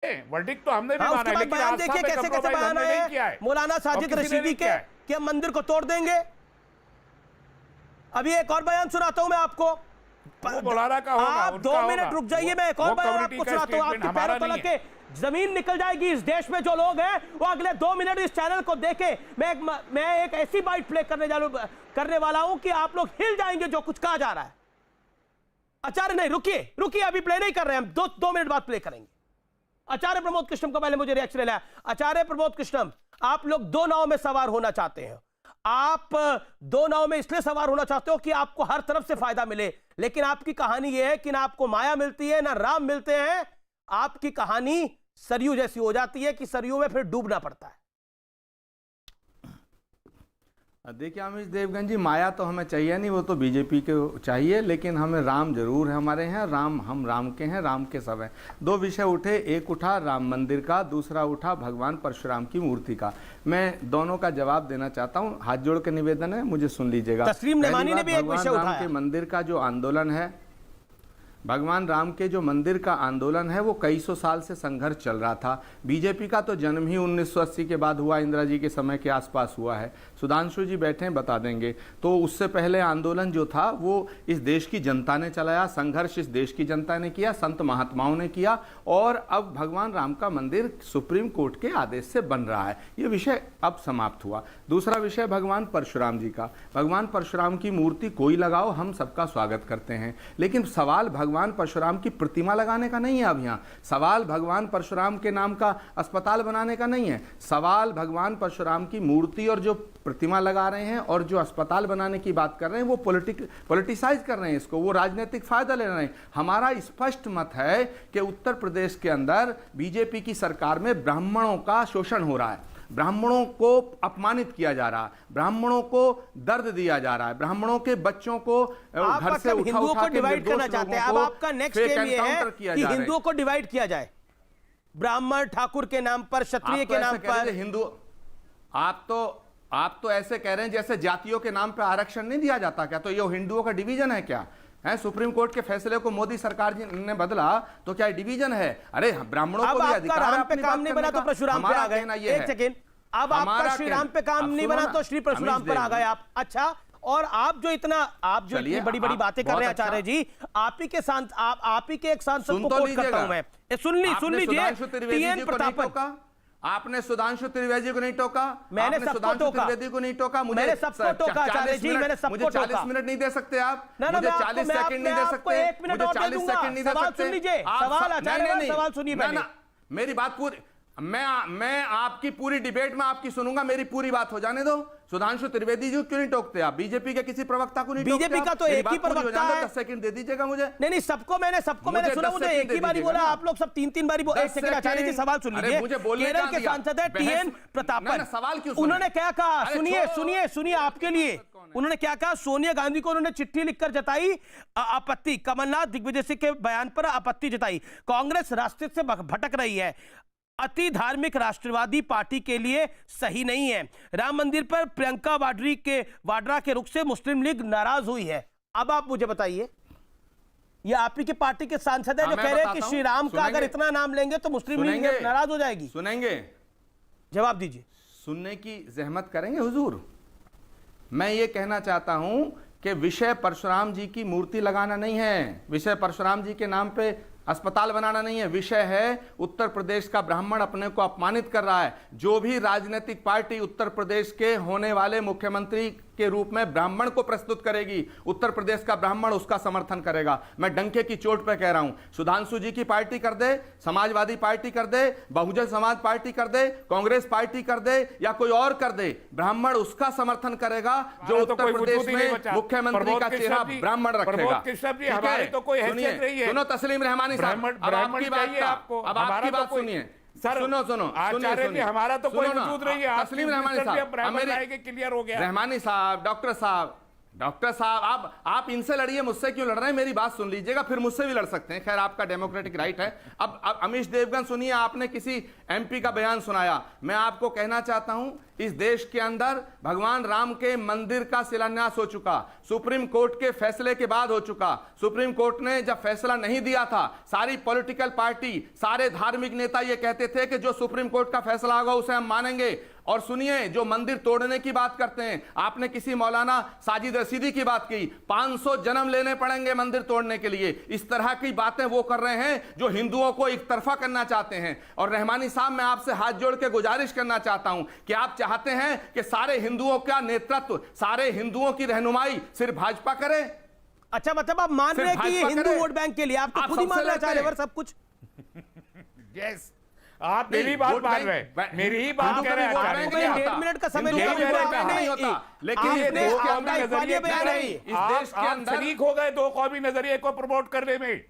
Verdict तो हमने भी हाँ, माना है, लेकिन बयान आस्था देखिए पे कैसे कैसे compromise बयान हमने आए नहीं किया है। मौलाना साजिद और किसी ने रशीदी नहीं के किया है। कि हम मंदिर को तोड़ देंगे। अभी एक और बयान सुनाता हूं मैं आपको। वो मौलाना का होगा, आप उनका 2 मिनट होगा। रुक जाइए, मैं एक और वो बयान कम्युनिटी आपको का सुनाता हूं। स्टेटमेंट आपके हमारा पैरों तले नहीं है। के जमीन निकल जाएगी। इस देश में जो लोग हैं वो अगले 2 मिनट इस चैनल को देखे, मैं एक ऐसी बाइट प्ले करने वाला हूं कि आप लोग हिल जाएंगे जो कुछ कहा जा रहा है। आचार्य नहीं, रुकिए, अभी प्ले नहीं कर रहे हैं हम, 2 मिनट बाद प्ले करेंगे। आचार्य प्रमोद कृष्णम का पहले मुझे रिएक्शन लेना है। आचार्य प्रमोद कृष्णम, आप लोग 2 नाव में सवार होना चाहते हैं। आप 2 नाव में इसलिए सवार होना चाहते हो कि आपको हर तरफ से फायदा मिले, लेकिन आपकी कहानी यह है कि ना आपको माया मिलती है ना राम मिलते हैं। आपकी कहानी सरयू जैसी हो जाती है कि सरयू में फिर डूबना पड़ता है। देखिए अमीश देवगन जी, माया तो हमें चाहिए नहीं, वो तो बीजेपी के चाहिए, लेकिन हमें राम जरूर है हमारे यहाँ। हम राम के हैं, राम के सब हैं। 2 विषय उठे, एक उठा राम मंदिर का, दूसरा उठा भगवान परशुराम की मूर्ति का। मैं दोनों का जवाब देना चाहता हूँ। हाथ जोड़ के निवेदन है, मुझे सुन लीजिएगा। तस्लीम नमानी ने भी एक विषय उठाया। भगवान राम के मंदिर का जो आंदोलन है, भगवान राम के जो मंदिर का आंदोलन है, वो कई सौ साल से संघर्ष चल रहा था। बीजेपी का तो जन्म ही 1980 के बाद हुआ, इंदिरा जी के समय के आसपास हुआ है। सुधांशु जी बैठे हैं, बता देंगे। तो उससे पहले आंदोलन जो था वो इस देश की जनता ने चलाया, संघर्ष इस देश की जनता ने किया, संत महात्माओं ने किया, और अब भगवान राम का मंदिर सुप्रीम कोर्ट के आदेश से बन रहा है। ये विषय अब समाप्त हुआ। दूसरा विषय भगवान परशुराम जी का। भगवान परशुराम की मूर्ति कोई लगाओ, हम सबका स्वागत करते हैं, लेकिन सवाल भगवान परशुराम की प्रतिमा लगाने का नहीं है। अब यहाँ सवाल भगवान परशुराम के नाम का अस्पताल बनाने का नहीं है। सवाल भगवान परशुराम की मूर्ति और जो प्रतिमा लगा रहे हैं और जो अस्पताल बनाने की बात कर रहे हैं, वो पॉलिटिसाइज कर रहे हैं इसको, वो राजनीतिक फायदा ले रहे हैं। हमारा स्पष्ट मत है कि उत्तर प्रदेश के अंदर बीजेपी की सरकार में ब्राह्मणों का शोषण हो रहा है, ब्राह्मणों को अपमानित किया जा रहा है, ब्राह्मणों को दर्द दिया जा रहा है, ब्राह्मणों के बच्चों को घर से उठा हिंदुओं उठा को के डिवाइड करना निर्दोष चाहते हैं। लोगों अब को आपका नेक्स्ट फेक गेम ये है एनकाउंटर किया कि जा रहा है। हिंदुओं को डिवाइड किया जाए, ब्राह्मण ठाकुर के नाम पर, क्षत्रिय के नाम पर। हिंदू आप तो ऐसे कह रहे हैं जैसे जातियों के नाम पर आरक्षण नहीं दिया जाता क्या? तो ये हिंदुओं का डिवीजन है क्या? है सुप्रीम कोर्ट के फैसले को मोदी सरकार ने बदला तो क्या डिवीजन है? अरे राब्राह्मणों को भी अधिकार है राम पे अपनी काम बात नहीं करने बना का। तो परशुराम पे आ गए। एक सेकेंड, अब आपका श्री राम पे काम नहीं बना तो श्री परशुराम पर आ गए आप। अच्छा, और आप जो इतनी बड़ी बड़ी बातें कर रहे हैं आचार्य जी, आप ही के एक सांसद को कोट करता हूं मैं। सुन लीजिए। आपने सुधांशु त्रिवेदी को नहीं टोका, मैंने सबको टोका, त्रिवेदी को नहीं टोका, मुझे मैंने सबको टोका आचार्य जी, मैंने सबको मुझे 40 मिनट नहीं दे सकते आप, मुझे 40 सेकंड नहीं दे सकते, 1 मिनट और दे दूंगा। नहीं दे सवाल सकते। सुन लीजिए, सवाल आचार्य सवाल सुनिए पहले। मेरी बात पूरी, मैं आपकी पूरी डिबेट में आपकी सुनूंगा, मेरी पूरी बात हो जाने दो। सुधांशु त्रिवेदी जी क्यों नहीं टोकते आप? बीजेपी के किसी प्रवक्ता को नहीं टोकते? बीजेपी का तो एक ही प्रवक्ता है। 10 सेकंड दे दीजिएगा मुझे। नहीं, सबको मैंने सुना, मुझे एक ही बारी बोला, आप लोग सब 3 बारी बोले। 1 सेकंड आचार्य जी, सवाल सुन लीजिए। केरल के सांसद है टीएन प्रतापन, सवाल क्यों? उन्होंने क्या कहा? सुनिए आपके लिए उन्होंने क्या कहा। सोनिया गांधी को उन्होंने चिट्ठी लिखकर जताई आपत्ति, कमलनाथ दिग्विजय सिंह के बयान पर आपत्ति जताई। कांग्रेस रास्ते से भटक रही है, अति धार्मिक राष्ट्रवादी पार्टी के लिए सही नहीं है। राम मंदिर पर प्रियंका वाड्रा के रुख से मुस्लिम लीग नाराज हुई है। अब आप मुझे बताइए, ये आप ही की पार्टी के सांसद है जो कह रहे हैं कि श्री राम का अगर इतना नाम लेंगे तो मुस्लिम लीग नाराज हो जाएगी। सुनेंगे, जवाब दीजिए। सुनने की जहमत करेंगे हुजूर। मैं ये कहना चाहता हूं कि विषय परशुराम जी की मूर्ति लगाना नहीं है, विषय परशुराम जी के नाम पे अस्पताल बनाना नहीं है। विषय है उत्तर प्रदेश का ब्राह्मण अपने को अपमानित कर रहा है। जो भी राजनीतिक पार्टी उत्तर प्रदेश के होने वाले मुख्यमंत्री के रूप में ब्राह्मण को प्रस्तुत करेगी, उत्तर प्रदेश का ब्राह्मण उसका समर्थन करेगा। मैं डंके की चोट पे कह रहा हूं, सुधांशु जी की पार्टी कर दे, समाजवादी पार्टी कर दे, बहुजन समाज पार्टी कर दे, कांग्रेस पार्टी कर दे या कोई और कर दे, ब्राह्मण उसका समर्थन करेगा जो उत्तर प्रदेश में मुख्यमंत्री का चेहरा ब्राह्मण रखेगा। सुनो तस्लीम रहमानी साहब, अब आपकी बात सुनिए। सुनो आचार्य जी, हमारा तो कोई वजूद नहीं है। तस्लीम रहमानी साहब, क्लियर हो गया। रहमानी साहब, डॉक्टर साहब आप इनसे लड़िए, मुझसे क्यों लड़ रहे हैं? मेरी बात सुन लीजिएगा, फिर मुझसे भी लड़ सकते हैं, खैर आपका डेमोक्रेटिक राइट है। अब अमीश देवगन सुनिए, आपने किसी एमपी का बयान सुनाया। मैं आपको कहना चाहता हूं इस देश के अंदर भगवान राम के मंदिर का शिलान्यास हो चुका, सुप्रीम कोर्ट के फैसले के बाद हो चुका। सुप्रीम कोर्ट ने जब फैसला नहीं दिया था, सारी पॉलिटिकल पार्टी, सारे धार्मिक नेता ये कहते थे कि जो सुप्रीम कोर्ट का फैसला होगा उसे हम मानेंगे। और सुनिए, जो मंदिर तोड़ने की बात करते हैं, आपने किसी मौलाना साजिद रशीदी की बात की, 500 जन्म लेने पड़ेंगे मंदिर तोड़ने के लिए। इस तरह की बातें वो कर रहे हैं जो हिंदुओं को एक तरफा करना चाहते हैं। और रहमानी साहब, मैं आपसे हाथ जोड़ के गुजारिश करना चाहता हूं कि आप चाहते हैं कि सारे हिंदुओं का नेतृत्व, सारे हिंदुओं की रहनुमाई सिर्फ भाजपा करे? अच्छा, मतलब आप मान रहे हैं कि ये हिंदू वोट बैंक के लिए आप तो खुद ही मान रहे हैं सब कुछ। यस, आप मेरी बात मान रहे हैं, मेरी ही बात कह रहे हैं। 1.5 मिनट का समय नहीं होता, लेकिन ये दो कौमी नजरिए इस देश के अंदर शरीक हो गए दो कौमी नजरिए को प्रमोट करने में।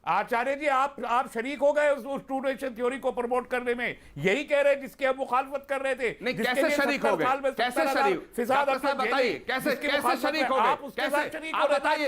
आचार्य जी, आप शरीक हो गए उस टू नेशन थ्योरी को प्रमोट करने में। यही कह रहे हैं जिसके हम मुखालफत कर रहे थे। नहीं, कैसे शरीक हो गए? कैसे शरीक? बताइए, कैसे शरीक हो गए? कैसे? आप बताइए।